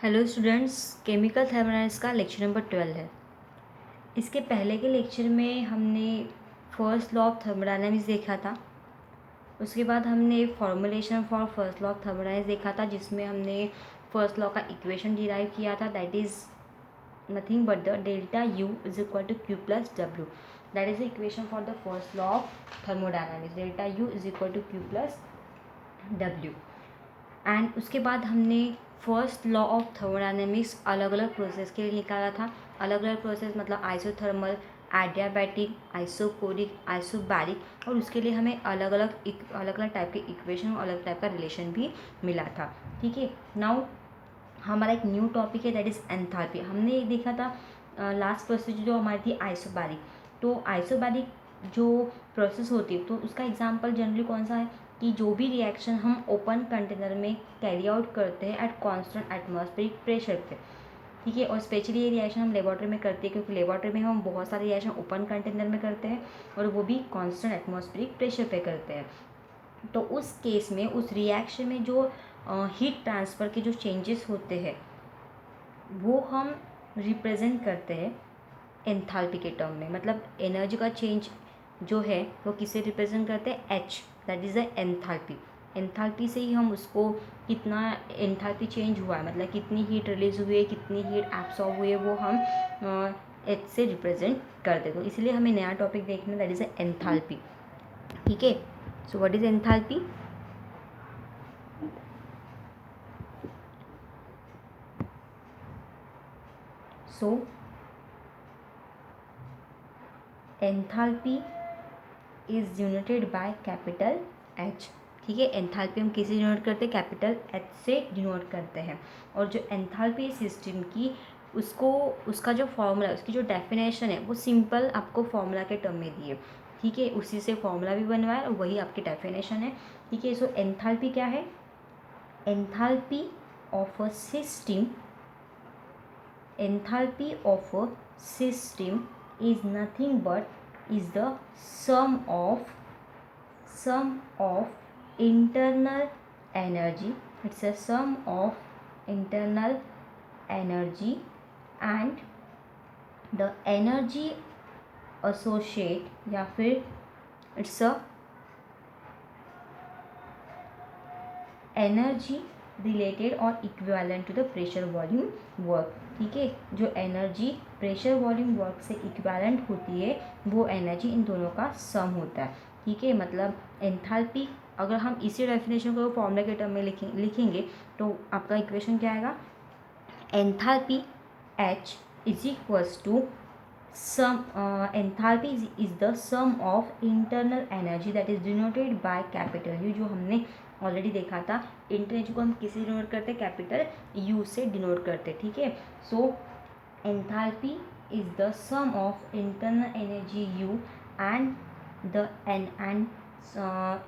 Hello students, chemical thermodynamics का lecture number 12 है। इसके पहले के लेक्चर में हमने फर्स्ट लॉ ऑफ थर्मोडायनेमिक्स देखा था। उसके बाद हमने formulation for first law of thermodynamics देखा था, जिसमें हमने फर्स्ट लॉ का इक्वेशन डिराइव किया था, that is nothing but the delta U is equal to Q plus W. That is the equation for the first law of thermodynamics, delta U is equal to Q plus W. And उसके बाद हमने first law of thermodynamics अलग अलग process के लिए निकाला था। अलग अलग प्रोसेस मतलब आइसोथर्मल, एडियाबैटिक, आइसोकोरिक, आइसोबैरिक, और उसके लिए हमें अलग अलग टाइप के इक्वेशन और अलग टाइप का रिलेशन भी मिला था। ठीक है, नाउ हमारा एक न्यू टॉपिक है, दैट इज़ एंथैल्पी। हमने ये देखा था लास्ट प्रोसेस जो हमारी थी आइसोबैरिक। तो आइसोबैरिक जो प्रोसेस होती है तो उसका एग्जांपल जनरली कौन सा है कि जो भी रिएक्शन हम ओपन कंटेनर में कैरी आउट करते हैं एट कांस्टेंट एटमॉस्फेरिक प्रेशर पे। ठीक है, और स्पेशली ये रिएक्शन हम लेबोरेटरी में करते हैं, क्योंकि लेबोरेटरी में हम बहुत सारे रिएक्शन ओपन कंटेनर में करते हैं और वो भी कांस्टेंट एटमॉस्फेरिक प्रेशर पे करते हैं। तो उस केस में उस रिएक्शन में जो हीट ट्रांसफ़र के जो चेंजेस होते हैं वो हम रिप्रेजेंट करते हैं एंथैल्पी के टर्म में। मतलब एनर्जी का चेंज जो है वो किसे रिप्रेजेंट करते हैं, H, that is the enthalpy. Enthalpy से ही हम उसको कितना एंथैल्पी चेंज हुआ है, मतलब कितनी हीट रिलीज हुई है, कितनी हीट एब्सॉर्ब हुई है, वो हम एच से रिप्रेजेंट करते। तो इसलिए हमें नया टॉपिक देखना है, दैट इज़ द एंथैल्पी। ठीक है, so what is enthalpy? So enthalpy is denoted by capital H. ठीक है, एंथैल्पी हम किसे डिनोट करते हैं, कैपिटल एच से डिनोट करते हैं। और जो एंथैल्पी सिस्टम की उसको उसका जो फॉर्मूला, उसकी जो डेफिनेशन है वो सिंपल आपको फॉर्मूला के टर्म में दिए। ठीक है, उसी से फॉर्मूला भी बनवाया और वही आपकी डेफिनेशन है। ठीक है, सो एंथैल्पी क्या है? Enthalpy of a system, enthalpy of a system is nothing but is the sum of internal energy. It's a sum of internal energy and the energy associate या फिर it's a एनर्जी रिलेटेड और equivalent to the pressure volume work. ठीक है, जो energy pressure volume work से equivalent होती है वो एनर्जी इन दोनों का सम होता है। ठीक है, मतलब एंथैल्पी अगर हम इसी डेफिनेशन को फॉर्मूला के टर्म में लिखेंगे तो आपका इक्वेशन क्या आएगा, enthalpy H is equals to sum, enthalpy is the sum of internal energy that is denoted by capital U. जो हमने ऑलरेडी देखा था, इंटरनल को हम किसी डिनोट करते हैं, कैपिटल यू से डिनोट करते हैं। ठीक है, so enthalpy is the sum of internal energy U and the and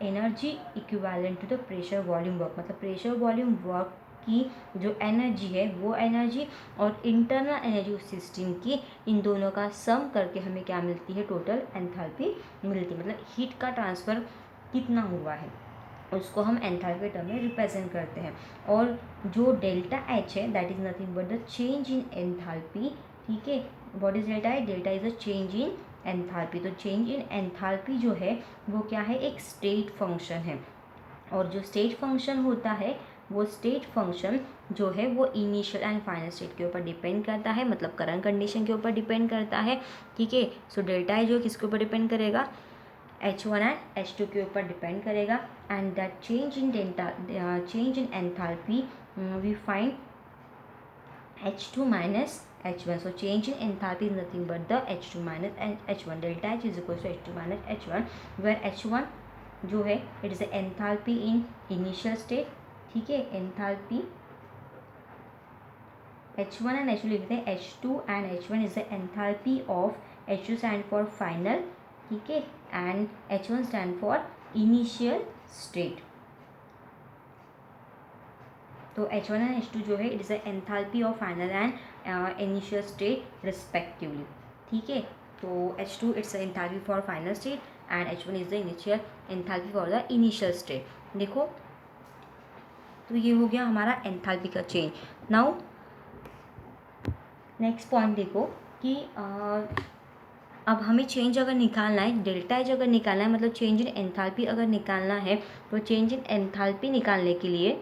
energy equivalent to the pressure volume work. मतलब प्रेशर वॉल्यूम वर्क की जो एनर्जी है वो एनर्जी और इंटरनल एनर्जी उस सिस्टम की, इन दोनों का सम करके हमें क्या मिलती है, टोटल एंथैल्पी मिलती है। मतलब हीट का ट्रांसफ़र कितना हुआ है उसको हम एंथैल्पी टर्म में रिप्रेजेंट करते हैं। और जो डेल्टा एच है that is nothing but the change in enthalpy. ठीक है, व्हाट इज डेल्टा है? Delta is a change in enthalpy. तो चेंज इन एंथैल्पी जो है वो क्या है, एक स्टेट फंक्शन है। और जो स्टेट फंक्शन होता है वो स्टेट फंक्शन जो है वो इनिशियल एंड फाइनल स्टेट के ऊपर डिपेंड करता है, मतलब करंट कंडीशन के ऊपर डिपेंड करता है। ठीक है, सो डेल्टा है जो किसके ऊपर डिपेंड करेगा, H1 एंड H2 के ऊपर डिपेंड करेगा। And that change in enthalpy we find H2 minus H1. So change in enthalpy is nothing but the H2 minus H1. Delta H is equals to H2 minus H1, where H1 जो है it is the enthalpy in initial state. ठीक है, enthalpy H1 and H2 लिखते हैं, H2 and H1 is the enthalpy of H2 stand for final. ठीक है, and H1 stand for initial state. तो H1 and H2 जो है it is the enthalpy of final and initial state respectively. ठीक है, तो H2 it's the enthalpy for final state and H1 is the initial enthalpy for the initial state. देखो, तो ये हो गया हमारा एंथैल्पी का चेंज। नाउ नेक्स्ट पॉइंट देखो कि अब हमें चेंज अगर निकालना है, डेल्टा एच अगर निकालना है, मतलब चेंज इन एंथैल्पी अगर निकालना है, तो चेंज इन एंथैल्पी निकालने के लिए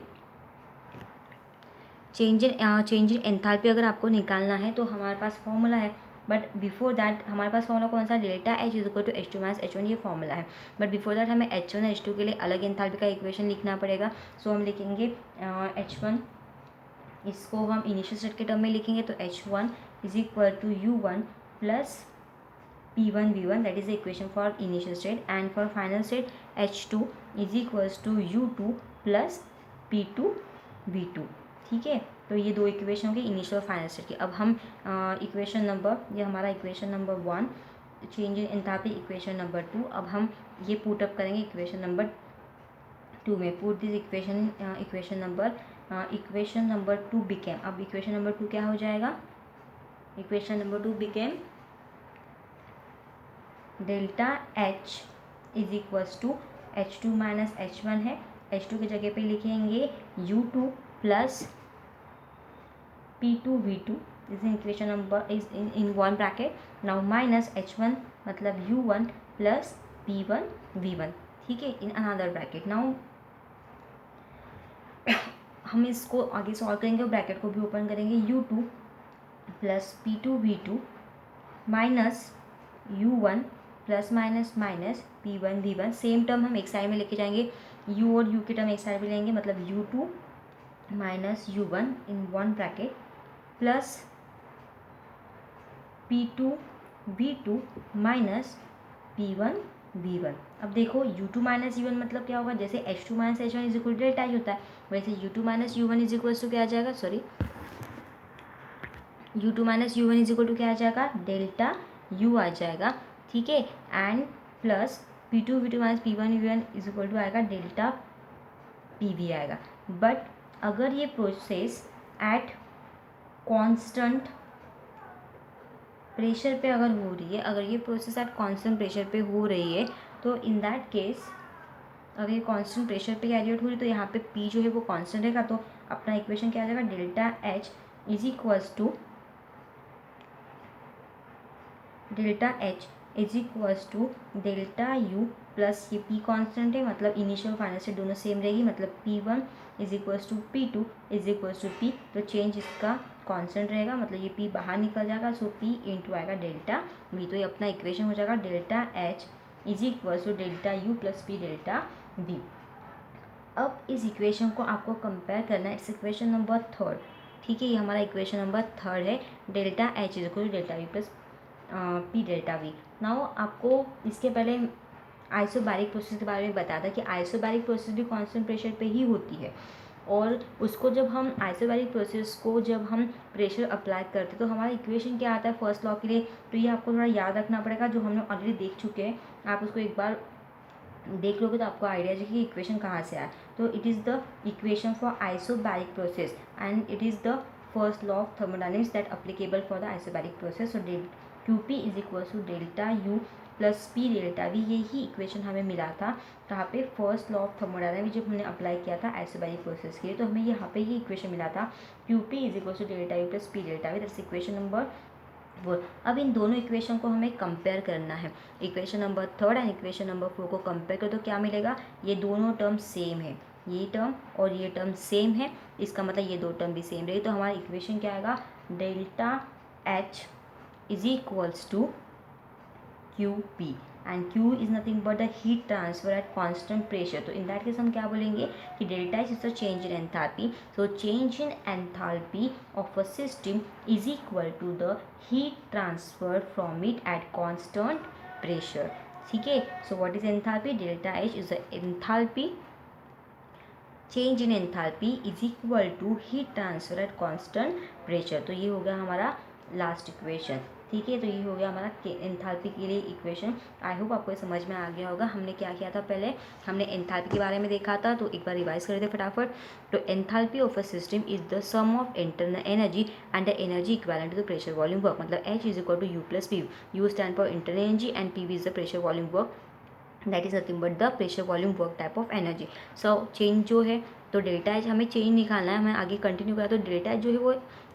चेंज इन एंथैल्पी अगर आपको निकालना है तो हमारे पास फॉर्मूला है। बट बिफोर दैट हमारे पास फॉर्मूला कौन सा, delta H is equal to H two minus H one, ये फॉर्मूला है। बट बिफोर दैट हमें एच वन एच टू के लिए अलग एंथैल्पी का इक्वेशन लिखना पड़ेगा। सो हम लिखेंगे एच वन, इसको हम इनिशियल स्टेट के टर्म में लिखेंगे, तो H one is equal to U one plus P1 V1, that is the equation for initial state, and for final state H2 is equals to U2 plus P2 V2। ठीक है, तो ये दो equation होगी initial और final state की। अब हम इक्वेशन नंबर, ये हमारा equation number 1, change in enthalpy equation number 2, अब हम ये पुट अप करेंगे इक्वेशन नंबर 2 में। Put this equation number 2 became, अब इक्वेशन नंबर 2 क्या हो जाएगा, equation number 2 became delta H is equals to H two minus H one है, एच टू की जगह पे लिखेंगे U two plus P two V two, is equation number is in one bracket. Now minus H one मतलब U one plus P one V one, ठीक है, in another bracket. Now हम इसको आगे सॉल्व करेंगे और ब्रैकेट को भी ओपन करेंगे, U two plus P two V two minus U one plus minus minus P one V one, same term हम एक साइड में लेके जाएंगे, यू और यू की टर्म एक साइड में लेंगे, मतलब U two minus U one in one bracket plus P two V two minus P one V one. अब देखो U two minus U one मतलब क्या होगा, जैसे H two minus H one is equal to delta ही होता है, वैसे U two minus U one is equal to क्या आ जाएगा, sorry, U two minus U one is equal to क्या आ जाएगा, डेल्टा यू आ जाएगा, ठीक है, and plus P two V two minus P one V one is equal to आएगा डेल्टा पी वी आएगा। बट अगर ये प्रोसेस एट कांस्टेंट प्रेशर पे अगर हो रही है, अगर ये प्रोसेस एट कांस्टेंट प्रेशर पे हो रही है, तो इन दैट केस अगर ये कांस्टेंट प्रेशर पे कैरिएट हो रही है तो यहाँ पे पी जो है वो कांस्टेंट रहेगा, तो अपना इक्वेशन क्या आ जाएगा, delta H is equals to delta H is equals to delta U plus ये पी कांस्टेंट है, मतलब इनिशियल फाइनल से दोनों सेम रहेगी, मतलब P one is equals to P two is equals to P, तो चेंज इसका कांस्टेंट रहेगा, मतलब ये पी बाहर निकल जाएगा, सो पी इंटू आएगा डेल्टा वी, तो ये अपना इक्वेशन हो जाएगा delta H is equals to delta U plus P delta we. अब इस इक्वेशन को आपको कंपेयर करना है, इट्स इक्वेशन नंबर थर्ड, ठीक है, ये हमारा इक्वेशन नंबर थर्ड है, delta H is equal to delta V plus P delta V. Now आपको इसके पहले आइसोबैरिक प्रोसेस के बारे में बताया था कि आइसोबैरिक प्रोसेस भी कांस्टेंट प्रेशर पे ही होती है, और उसको जब हम आइसोबैरिक प्रोसेस को जब हम प्रेशर अप्लाई करते तो हमारा इक्वेशन क्या आता है फर्स्ट लॉ के लिए, तो ये आपको थोड़ा याद रखना पड़ेगा, जो हमने ऑलरेडी देख चुके हैं, आप उसको एक बार देख लोगे तो आपको आइडिया है कि इक्वेशन कहाँ से आया। तो it is the equation for isobaric process and it is the first law of thermodynamics that applicable for the isobaric process. So QP is equal to delta U plus P delta V, यही equation हमें मिला था कहाँ पे, first law of thermodynamics जब हमने apply किया था आइसोबैरिक प्रोसेस के लिए, तो हमें यहाँ पे ये इक्वेशन मिला था QP is equal to delta U plus P delta V, that's equation number 4। अब इन दोनों इक्वेशन को हमें कंपेयर करना है, equation number third and equation number 4 को कंपेयर करो तो क्या मिलेगा, ये दोनों टर्म सेम है, ये टर्म और ये टर्म सेम है, इसका मतलब ये दो टर्म भी सेम रहे, तो हमारा इक्वेशन क्या आएगा, delta H is equals to QP and Q is nothing but the heat transfer at constant pressure। तो in that case हम क्या बोलेंगे कि delta H is the change in enthalpy, so change in enthalpy of a system is equal to the heat transfer from it at constant pressure, ठीक है। so what is enthalpy, delta H is the enthalpy, change in enthalpy is equal to heat transfer at constant pressure। तो ये हो गया हमारा last equation, ठीक है, तो ये हो गया हमारा एंथैल्पी के लिए इक्वेशन। आई होप आपको ये समझ में आ गया होगा। हमने क्या किया था, पहले हमने एंथैल्पी के बारे में देखा था, तो एक बार रिवाइज कर देते फटाफट। तो enthalpy of a system is the sum of internal energy and the energy equivalent to the pressure volume work, मतलब H is equal to U plus P, U stand for internal energy and P is the pressure volume work, that is nothing but the pressure volume work type of energy. So change जो है, तो delta H हमें change निकालना है, हमें आगे continue करा। तो डेल्टा एच जो है वो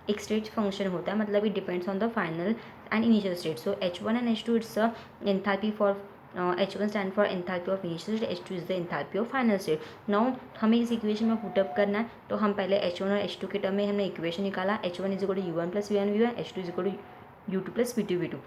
एक स्टेट फंक्शन होता है, मतलब it depends on the final and initial state. So H1 and H2 it's the enthalpy for H1 stand for enthalpy of initial state, H2 is the enthalpy of final state. Now हमें इस equation में put up करना है, तो हम पहले H1 और H2 के टर्म में हमने इक्वेशन निकाला। H1 is equal to U1 plus V1 V1, H2 is equal to U2 plus V2 V2।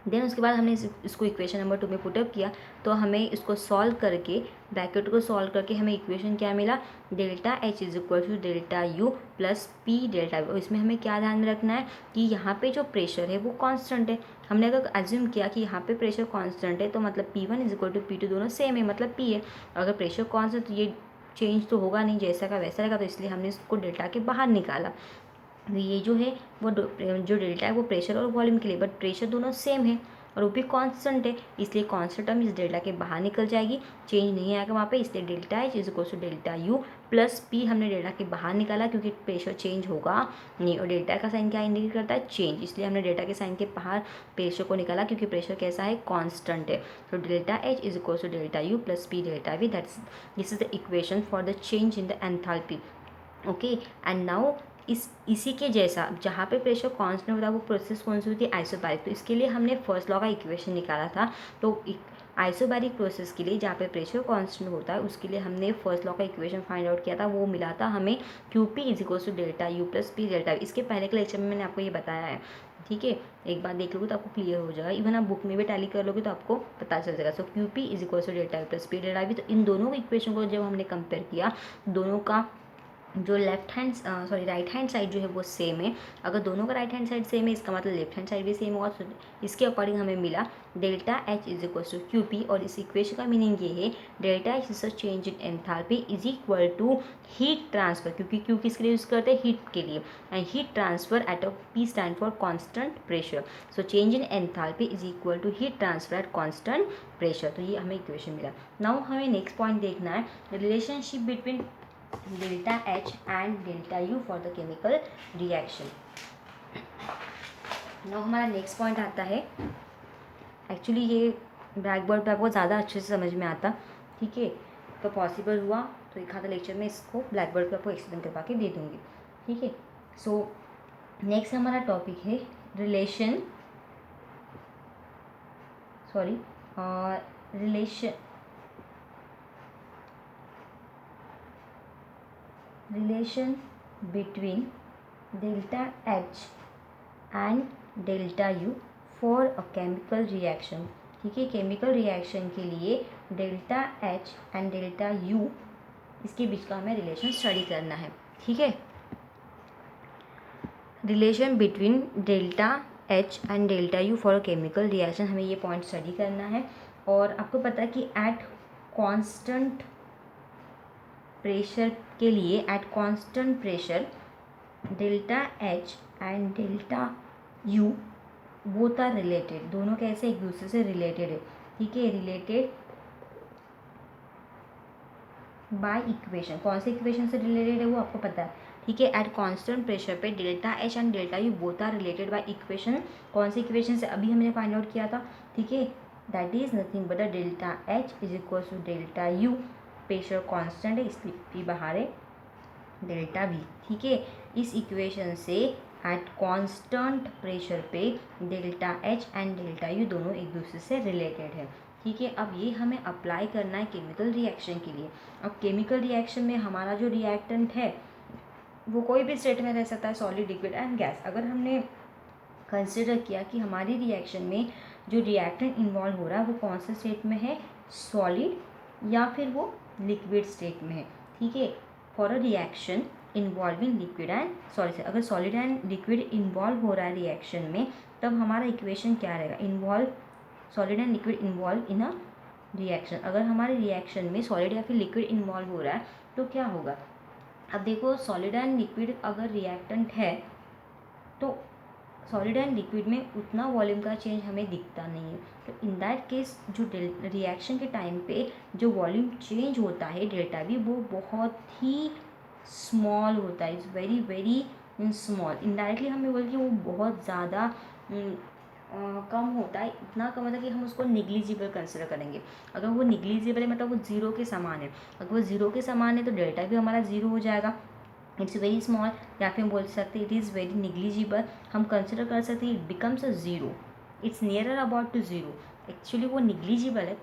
Then उसके बाद हमने इसको इक्वेशन नंबर 2 में पुटअप किया, तो हमें इसको सॉल्व करके, ब्रैकेट को सॉल्व करके हमें इक्वेशन क्या मिला, delta H is equal to delta U plus P delta V. और इसमें हमें क्या ध्यान में रखना है कि यहाँ पे जो प्रेशर है वो कांस्टेंट है। हमने अगर एज्यूम किया कि यहाँ पे प्रेशर कांस्टेंट है, तो मतलब P1 is equal to P2 दोनों सेम है, मतलब P है। अगर प्रेशर कांस्टेंट, तो ये चेंज तो होगा नहीं, जैसा का वैसा रहेगा, तो इसलिए हमने इसको डेल्टा के बाहर निकाला। तो ये जो है वो जो डेल्टा है वो प्रेशर और वॉल्यूम के लिए, बट प्रेशर दोनों सेम है और वो भी कांस्टेंट है, इसलिए कांस्टेंट टर्म इस डेल्टा के बाहर निकल जाएगी, चेंज नहीं आएगा वहाँ पे। इसलिए delta H is equal to delta U plus P हमने डेल्टा के बाहर निकाला, क्योंकि प्रेशर चेंज होगा नहीं, और डेल्टा का साइन क्या इंडिकेट करता है, चेंज, इसलिए हमने डेल्टा के साइन के बाहर प्रेशर को निकाला, क्योंकि प्रेशर कैसा है, कॉन्स्टेंट है। तो delta H is equal to delta U plus P delta V, that's this is the equation for the change in the enthalpy. Okay, and now इसी के जैसा जहाँ पे प्रेशर कांस्टेंट होता है वो प्रोसेस कौन सी होती है, आइसोबैरिक। तो इसके लिए हमने फर्स्ट लॉ का इक्वेशन निकाला था। तो आइसोबैरिक प्रोसेस के लिए जहाँ पे प्रेशर कांस्टेंट होता है उसके लिए हमने फर्स्ट लॉ का इक्वेशन फाइंड आउट किया था, वो मिला था हमें QP is equal to delta U plus P delta. इसके पहले के लेक्चर में मैंने आपको ये बताया है, ठीक है, एक बार देख लोगे तो आपको क्लियर हो जाएगा। इवन आप बुक में भी टैली कर लोगे तो आपको पता चल जाएगा। So QP is equal to delta U plus P delta V. तो इन दोनों इक्वेशन को जब हमने कंपेयर किया, दोनों का जो राइट हैंड साइड जो है वो सेम है। अगर दोनों का राइट हैंड साइड सेम है, इसका मतलब लेफ्ट हैंड साइड भी सेम होगा। तो इसके अकॉर्डिंग हमें मिला delta H is equal to QP, और इस इक्वेशन का मीनिंग ये है delta H is a change in enthalpy is equal to heat transfer, क्योंकि Q किसके लिए यूज़ करते हैं, हीट के लिए, and heat transfer at a P stand for constant pressure. So change in enthalpy is equal to heat transfer at constant pressure. तो ये हमें इक्वेशन मिला। नाउ हमें नेक्स्ट पॉइंट देखना है, relationship between delta H and delta U for the chemical reaction. Now हमारा next point आता है, एक्चुअली ये ब्लैक बोर्ड पर आपको ज़्यादा अच्छे से समझ में आता, ठीक है, तो पॉसिबल हुआ तो एक आधा लेक्चर में इसको ब्लैक बोर्ड पर आपको एक्सप्लेन करवा के दे दूँगी, ठीक है। सो नेक्स्ट हमारा टॉपिक है relation between delta H and delta U for a chemical reaction, ठीक है। केमिकल रिएक्शन के लिए delta H and delta U, इसके बीच का हमें रिलेशन स्टडी करना है, ठीक है। Relation between delta H and delta U for a chemical reaction, हमें ये पॉइंट स्टडी करना है। और आपको पता है कि एट कांस्टेंट प्रेशर के लिए, at constant pressure delta H and delta U both are related, दोनों कैसे एक दूसरे से रिलेटेड है, ठीक है, रिलेटेड बाय इक्वेशन। कौन से इक्वेशन से रिलेटेड है वो आपको पता है, ठीक है। एट कांस्टेंट प्रेशर पे delta H and delta U both are related by equation. कौन से इक्वेशन से अभी हमने फाइंड आउट किया था, ठीक है, that is nothing but delta H is equal to delta U, pressure constant है इसलिए P बाहर है, डेल्टा V, ठीक है। इस इक्वेशन से एट कांस्टेंट प्रेशर पे delta H and delta U दोनों एक दूसरे से रिलेटेड है, ठीक है। अब ये हमें अप्लाई करना है केमिकल रिएक्शन के लिए। अब केमिकल रिएक्शन में हमारा जो रिएक्टेंट है वो कोई भी स्टेट में रह सकता है, सॉलिड, लिक्विड एंड गैस। अगर हमने कंसिडर किया कि हमारी रिएक्शन में जो रिएक्टेंट इन्वॉल्व हो रहा है वो कौन से स्टेट में है, सॉलिड या फिर वो लिक्विड स्टेट में है, ठीक है। For a reaction involving liquid and अगर सॉलिड एंड लिक्विड इन्वॉल्व हो रहा है रिएक्शन में, तब हमारा इक्वेशन क्या रहेगा, solid and liquid involve in a reaction. अगर हमारे रिएक्शन में सॉलिड या फिर लिक्विड इन्वॉल्व हो रहा है तो क्या होगा। अब देखो, सॉलिड एंड लिक्विड अगर रिएक्टेंट है तो सॉलिड एंड लिक्विड में उतना वॉल्यूम का चेंज हमें दिखता नहीं है। तो इन दैट केस जो रिएक्शन के टाइम पे जो वॉल्यूम चेंज होता है डेल्टा वी, वो बहुत ही स्मॉल होता है, is very very small. Indirectly हमें बोल कि वो बहुत ज़्यादा कम होता है, इतना कम होता है कि हम उसको निग्लिजिबल कंसिडर करेंगे। अगर वो निग्लिजिबल है मतलब वो ज़ीरो के समान है, अगर वो ज़ीरो के समान है तो डेल्टा भी हमारा ज़ीरो हो जाएगा। इट्स वेरी स्मॉल, या फिर हम बोल सकते हैं इट इज़ वेरी निग्लिजिबल, हम कंसिडर कर सकते हैं it becomes a zero, it's nearer about to zero. Actually वो निग्लिजिबल है,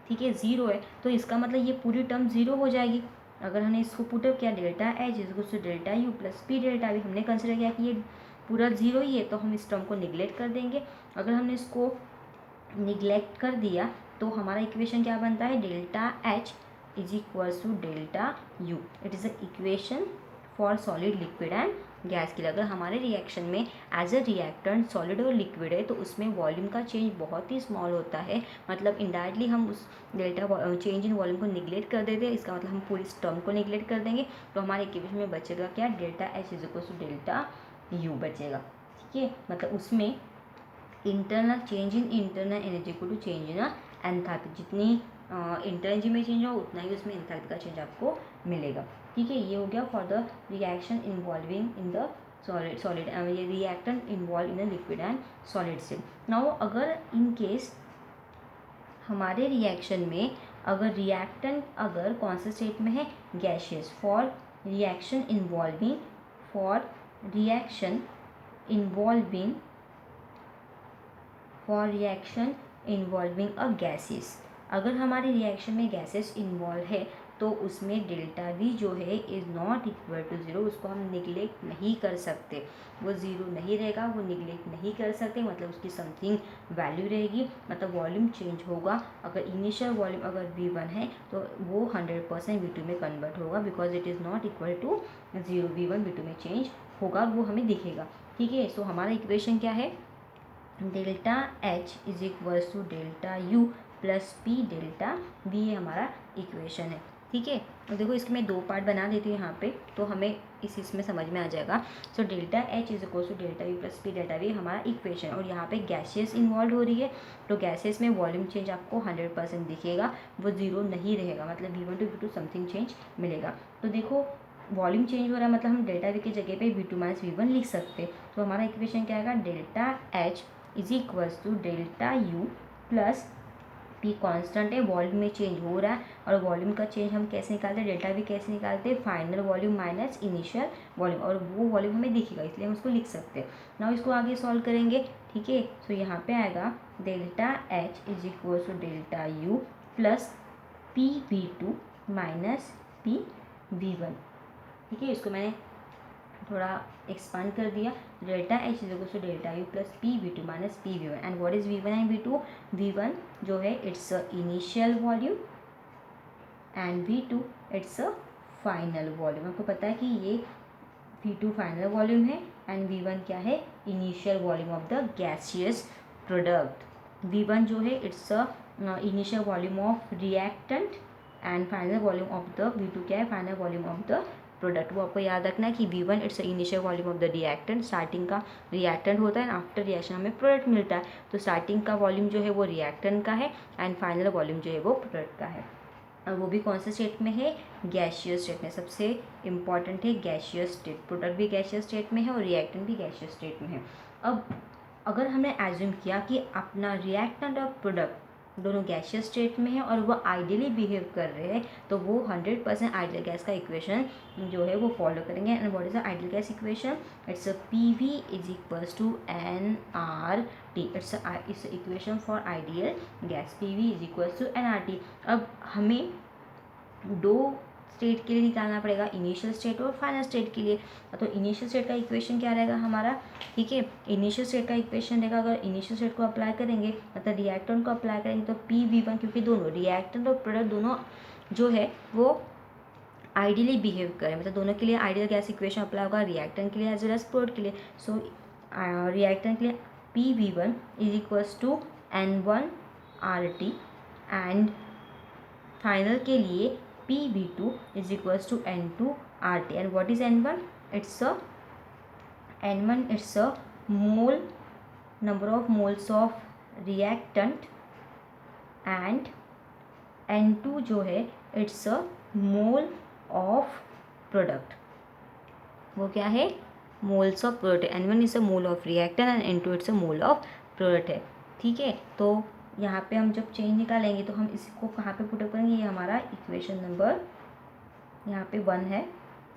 ठीक है, ज़ीरो है, तो इसका मतलब ये पूरी टर्म ज़ीरो हो जाएगी। अगर हमने इसको पुटअप किया delta H is to delta U plus P delta V, हमने कंसिडर किया कि ये पूरा ज़ीरो ही है, तो हम इस टर्म को निगलेक्ट कर देंगे। अगर हमने इसको निगलेक्ट कर दिया तो हमारा इक्वेशन क्या बनता है, delta H is equals to delta U. It is a equation for solid liquid and gas के लिए। अगर हमारे रिएक्शन में एज अ रिएक्टेंट सॉलिड और लिक्विड है तो उसमें वॉल्यूम का चेंज बहुत ही स्मॉल होता है, मतलब इनडायरेक्टली हम उस डेल्टा चेंज इन वॉल्यूम को निगलेक्ट कर देते हैं, इसका मतलब हम पूरी इस टर्म को निगलेक्ट कर देंगे, तो हमारे इक्वेशन में बचेगा क्या, delta H is equals to delta U बचेगा। ठीक है, मतलब उसमें internal change in internal energy को टू चेंज इन एंथैल्पी, जितनी इंटर एनर्जी में चेंज हो उतना ही उसमें एंथैल्पी का चेंज आपको मिलेगा। ठीक है, ये हो गया for the reaction involving in the solid ये reactant involve in the liquid and solid state. Now अगर इन केस हमारे रिएक्शन में अगर रिएक्टेंट अगर कौन से स्टेट में है, gaseous, for reaction involving for reaction involving a gases, अगर हमारे रिएक्शन में गैसेस इन्वॉल्व है तो उसमें डेल्टा वी जो है is not equal to zero, उसको हम निगलेक्ट नहीं कर सकते, वो ज़ीरो नहीं रहेगा, वो निगलेक्ट नहीं कर सकते, मतलब उसकी समथिंग वैल्यू रहेगी, मतलब वॉल्यूम चेंज होगा। अगर इनिशियल वॉल्यूम अगर V1 है तो वो 100% V2 में कन्वर्ट होगा, because it is not equal to zero, V1 V2 में चेंज होगा, वो हमें दिखेगा। ठीक है, सो हमारा इक्वेशन क्या है, delta H is equals to delta U plus P delta V, ये हमारा इक्वेशन है। ठीक है, तो देखो इसके मैं दो पार्ट बना देती हूँ यहाँ पे, तो हमें इसमें समझ में आ जाएगा। So delta H is equals to delta U plus P delta V हमारा इक्वेशन, और यहाँ पे गैसेस इन्वॉल्व हो रही है, तो गैसेस में वॉल्यूम चेंज आपको 100% दिखेगा, वो ज़ीरो नहीं रहेगा, मतलब V1 to V2 something change मिलेगा। तो देखो वॉल्यूम चेंज हो रहा है, मतलब हम डेल्टा वी की जगह पे V2 माइनस V1 लिख सकते हैं, तो हमारा इक्वेशन क्या आएगा, delta H is equals to delta U plus P, constant है, वॉल्यूम में चेंज हो रहा है, और वॉल्यूम का चेंज हम कैसे निकालते हैं, डेल्टा वी कैसे निकालते हैं, final volume minus initial volume, और वो वॉल्यूम हमें दिखेगा इसलिए हम उसको लिख सकते हैं। नाउ इसको आगे सॉल्व करेंगे। ठीक है, सो यहाँ पे आएगा delta H is equals to delta U plus P V2 minus P V1। ठीक है, इसको मैंने थोड़ा एक्सपांड कर दिया, delta H is equal to delta U plus P V2 minus P V1, and what is V1 and V2, V1 जो है it's a initial volume and V2 it's a final volume. आपको पता है कि ये V2 final volume है and V1 क्या है, initial volume of the gaseous product. V1 जो है it's a initial volume of reactant and final volume of the V2 क्या है, final volume of the product. वो आपको याद रखना है कि V1 it's initial volume of the reactant, starting का रिएक्टेंट होता है, आफ्टर रिएक्शन हमें प्रोडक्ट मिलता है, तो स्टार्टिंग का वॉल्यूम जो है वो रिएक्टेंट का है एंड फाइनल वॉल्यूम जो है वो प्रोडक्ट का है, और वो भी कौन से स्टेट में है, गैसियस स्टेट में। सबसे इंपॉर्टेंट है गैसियस स्टेट, प्रोडक्ट भी गैसियस स्टेट में है और रिएक्टेंट भी गैसियस स्टेट में है। अब अगर हमने एज्यूम किया कि अपना रिएक्टेंट और प्रोडक्ट दोनों गैसियस स्टेट में है और वो आइडियली बिहेव कर रहे हैं, तो वो 100% आइडियल गैस का इक्वेशन जो है वो फॉलो करेंगे। And what is the ideal gas equation, it's a PV is equals to nRT, it's equation for ideal gas, PV is equals to nRT। अब हमें दो स्टेट के लिए निकालना पड़ेगा, इनिशियल स्टेट और फाइनल स्टेट के लिए। तो इनिशियल स्टेट का इक्वेशन क्या रहेगा हमारा, ठीक है, इनिशियल स्टेट का इक्वेशन रहेगा, अगर इनिशियल स्टेट को अप्लाई करेंगे मतलब रिएक्टेंट को अप्लाई करेंगे तो PV1, क्योंकि दोनों रिएक्टेंट और प्रोडक्ट दोनों जो है वो आइडियली बिहेव करें, मतलब दोनों के लिए आइडियल गैस इक्वेशन अप्लाई होगा, रिएक्टेंट के लिए एज वेल एज प्रोडक्ट के लिए। सो रिएक्टेंट के लिए PV1 is equals to N1RT and final के लिए PV2 is equals to N2RT. And what is N1? N1 it's a mole, number of moles of reactant, and N2 जो है it's a mole of product. वो क्या है, moles of product. N1 is a mole of reactant and N2 it's a mole of product है, ठीक है। तो यहाँ पे हम जब चेंज निकालेंगे तो हम इसको कहाँ पे पुटअप करेंगे, ये हमारा इक्वेशन नंबर यहाँ पे 1 है,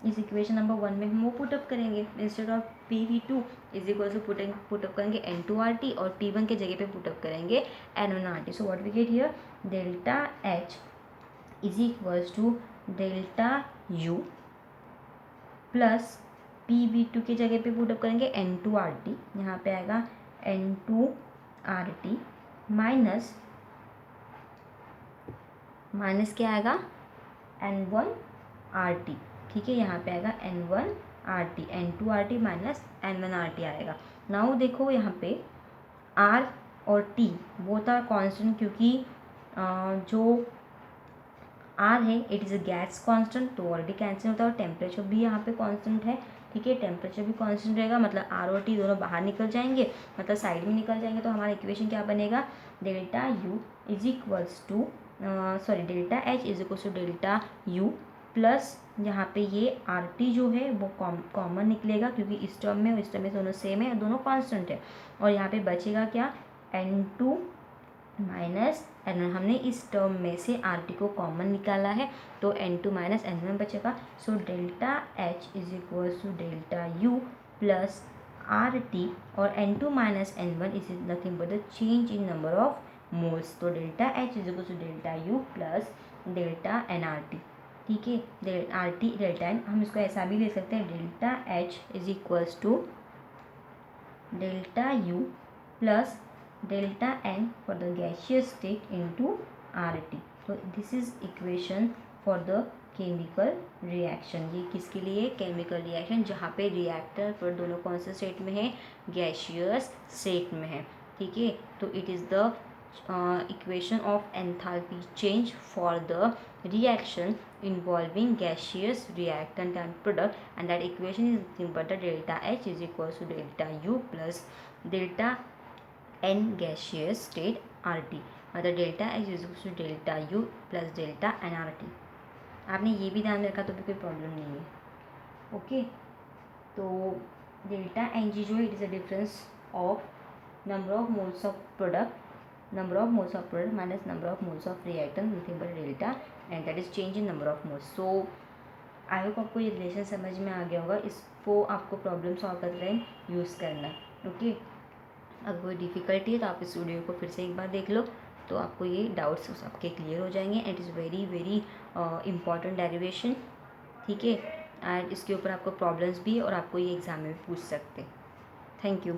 इस इक्वेशन नंबर 1 में हम वो पुटअप करेंगे। Instead of PV2 is equal to put up करेंगे N2RT और T1 के जगह पे पुटअप करेंगे N1RT। So what we get here, delta H is equals to delta U plus PV2 के जगह पे पुटअप करेंगे N2RT, यहाँ पे आएगा N2RT माइनस क्या आएगा N1RT, ठीक है। यहाँ पे आएगा N1RT, N2RT माइनस N1RT आएगा। नाउ देखो यहाँ पे R और T बोथ आर कांस्टेंट, क्योंकि जो R है it is a gas constant, तो ऑलरेडी कैंसिल होता है। और टेम्परेचर भी यहाँ पे कांस्टेंट है, ठीक है। टेम्परेचर भी कांस्टेंट रहेगा, मतलब R और T दोनों बाहर निकल जाएंगे, मतलब साइड में निकल जाएंगे। तो हमारा इक्वेशन क्या बनेगा, delta U is equals to delta H is equals to delta U plus यहाँ पे ये RT जो है वो कॉमन निकलेगा, क्योंकि इस टर्म में और इस टर्म में दोनों सेम है, दोनों कांस्टेंट है। और यहाँ पे बचेगा क्या, N2 माइनस N1। हमने इस टर्म में से RT को कॉमन निकाला है, तो N2 माइनस N1 बचेगा। So delta H is equals to delta U plus RT, और N2 minus N1 is nothing but the change in number of moles. तो delta H is equals to delta U plus delta NRT, ठीक है। RT delta N, हम इसको ऐसा भी ले सकते हैं, delta H is equals to delta U plus delta N for the gaseous state into RT। तो this is equation for the chemical reaction. ये किसके लिए, केमिकल रिएक्शन जहाँ पे रिएक्टर पर दोनों कौन से स्टेट में है, गैसियस स्टेट में है, ठीक है। तो it is the equation of enthalpy change for the reaction involving gaseous reactant and product, and that equation is nothing but the delta H is equals to delta U plus delta N gaseous state RT, मतलब delta H is equal to delta U plus delta NRT। आपने ये भी ध्यान रखा तो भी कोई problem नहीं है, ओके। तो डेल्टा Ng जो है it is a difference of number of moles of product, number of moles of product minus number of moles of reactant, nothing but delta, and that is change in number of moles। so I hope आपको ये relation समझ में आ गया होगा, इसको आपको problem solve कर रहे हैं यूज़ करना, ओके। अगर कोई डिफ़िकल्टी है तो आप इस वीडियो को फिर से एक बार देख लो, तो आपको ये डाउट्स आपके क्लियर हो जाएंगे। And it is very very important derivation, ठीक है। एंड इसके ऊपर आपको प्रॉब्लम्स भी और आपको ये एग्ज़ाम में भी पूछ सकते हैं। Thank you.